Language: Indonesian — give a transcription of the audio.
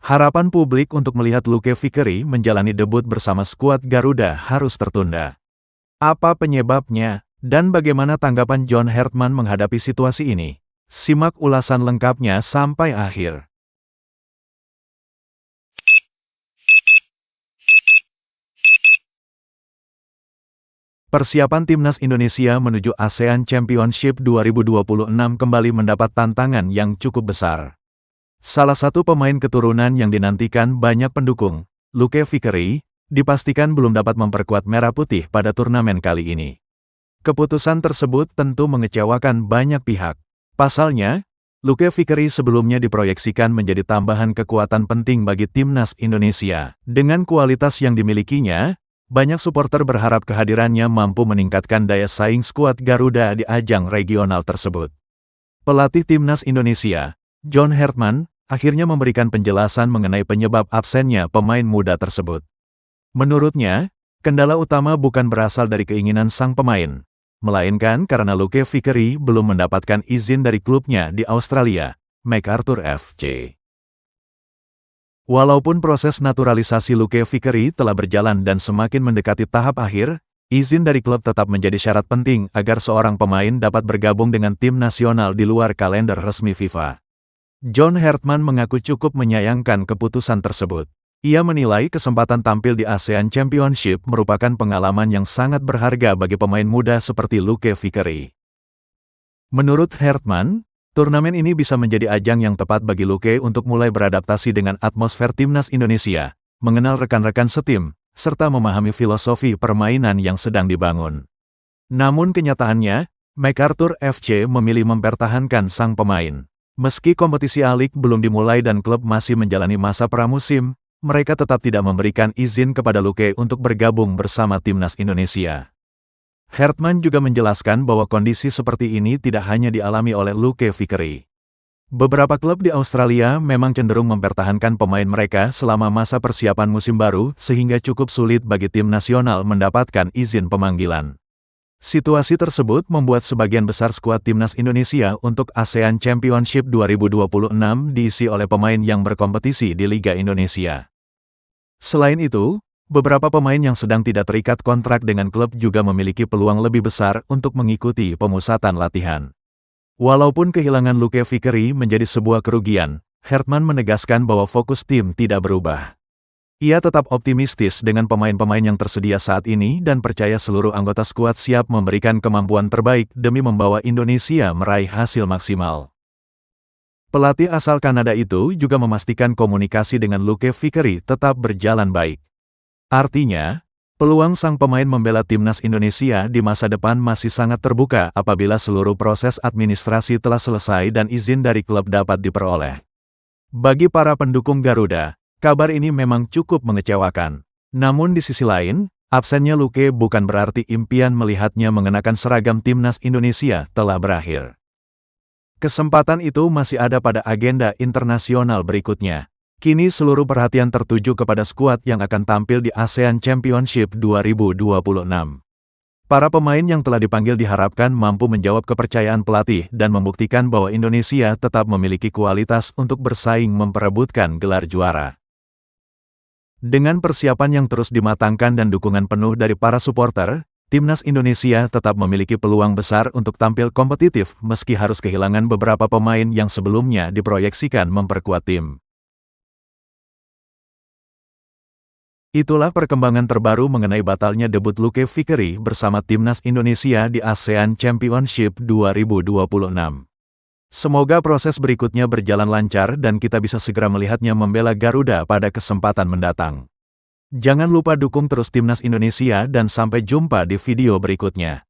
Harapan publik untuk melihat Luke Vickery menjalani debut bersama skuad Garuda harus tertunda. Apa penyebabnya, dan bagaimana tanggapan John Hartman menghadapi situasi ini? Simak ulasan lengkapnya sampai akhir. Persiapan Timnas Indonesia menuju ASEAN Championship 2026 kembali mendapat tantangan yang cukup besar. Salah satu pemain keturunan yang dinantikan banyak pendukung, Luke Vickery, dipastikan belum dapat memperkuat Merah Putih pada turnamen kali ini. Keputusan tersebut tentu mengecewakan banyak pihak. Pasalnya, Luke Vickery sebelumnya diproyeksikan menjadi tambahan kekuatan penting bagi Timnas Indonesia. Dengan kualitas yang dimilikinya, banyak supporter berharap kehadirannya mampu meningkatkan daya saing skuad Garuda di ajang regional tersebut. Pelatih Timnas Indonesia, John Hartman, akhirnya memberikan penjelasan mengenai penyebab absennya pemain muda tersebut. Menurutnya, kendala utama bukan berasal dari keinginan sang pemain, melainkan karena Luke Vickery belum mendapatkan izin dari klubnya di Australia, MacArthur FC. Walaupun proses naturalisasi Luke Vickery telah berjalan dan semakin mendekati tahap akhir, izin dari klub tetap menjadi syarat penting agar seorang pemain dapat bergabung dengan tim nasional di luar kalender resmi FIFA. John Hartman mengaku cukup menyayangkan keputusan tersebut. Ia menilai kesempatan tampil di ASEAN Championship merupakan pengalaman yang sangat berharga bagi pemain muda seperti Luke Vickery. Menurut Hartman, turnamen ini bisa menjadi ajang yang tepat bagi Luke untuk mulai beradaptasi dengan atmosfer Timnas Indonesia, mengenal rekan-rekan setim, serta memahami filosofi permainan yang sedang dibangun. Namun kenyataannya, MacArthur FC memilih mempertahankan sang pemain. Meski kompetisi A-League belum dimulai dan klub masih menjalani masa pramusim, mereka tetap tidak memberikan izin kepada Luke untuk bergabung bersama Timnas Indonesia. Hartman juga menjelaskan bahwa kondisi seperti ini tidak hanya dialami oleh Luke Vickery. Beberapa klub di Australia memang cenderung mempertahankan pemain mereka selama masa persiapan musim baru sehingga cukup sulit bagi tim nasional mendapatkan izin pemanggilan. Situasi tersebut membuat sebagian besar skuad Timnas Indonesia untuk ASEAN Championship 2026 diisi oleh pemain yang berkompetisi di Liga Indonesia. Selain itu, beberapa pemain yang sedang tidak terikat kontrak dengan klub juga memiliki peluang lebih besar untuk mengikuti pemusatan latihan. Walaupun kehilangan Luke Vickery menjadi sebuah kerugian, Hartman menegaskan bahwa fokus tim tidak berubah. Ia tetap optimistis dengan pemain-pemain yang tersedia saat ini dan percaya seluruh anggota skuad siap memberikan kemampuan terbaik demi membawa Indonesia meraih hasil maksimal. Pelatih asal Kanada itu juga memastikan komunikasi dengan Luke Vickery tetap berjalan baik. Artinya, peluang sang pemain membela Timnas Indonesia di masa depan masih sangat terbuka apabila seluruh proses administrasi telah selesai dan izin dari klub dapat diperoleh. Bagi para pendukung Garuda, kabar ini memang cukup mengecewakan. Namun di sisi lain, absennya Luke bukan berarti impian melihatnya mengenakan seragam Timnas Indonesia telah berakhir. Kesempatan itu masih ada pada agenda internasional berikutnya. Kini seluruh perhatian tertuju kepada skuad yang akan tampil di ASEAN Championship 2026. Para pemain yang telah dipanggil diharapkan mampu menjawab kepercayaan pelatih dan membuktikan bahwa Indonesia tetap memiliki kualitas untuk bersaing memperebutkan gelar juara. Dengan persiapan yang terus dimatangkan dan dukungan penuh dari para supporter, Timnas Indonesia tetap memiliki peluang besar untuk tampil kompetitif meski harus kehilangan beberapa pemain yang sebelumnya diproyeksikan memperkuat tim. Itulah perkembangan terbaru mengenai batalnya debut Luke Vickery bersama Timnas Indonesia di ASEAN Championship 2026. Semoga proses berikutnya berjalan lancar dan kita bisa segera melihatnya membela Garuda pada kesempatan mendatang. Jangan lupa dukung terus Timnas Indonesia dan sampai jumpa di video berikutnya.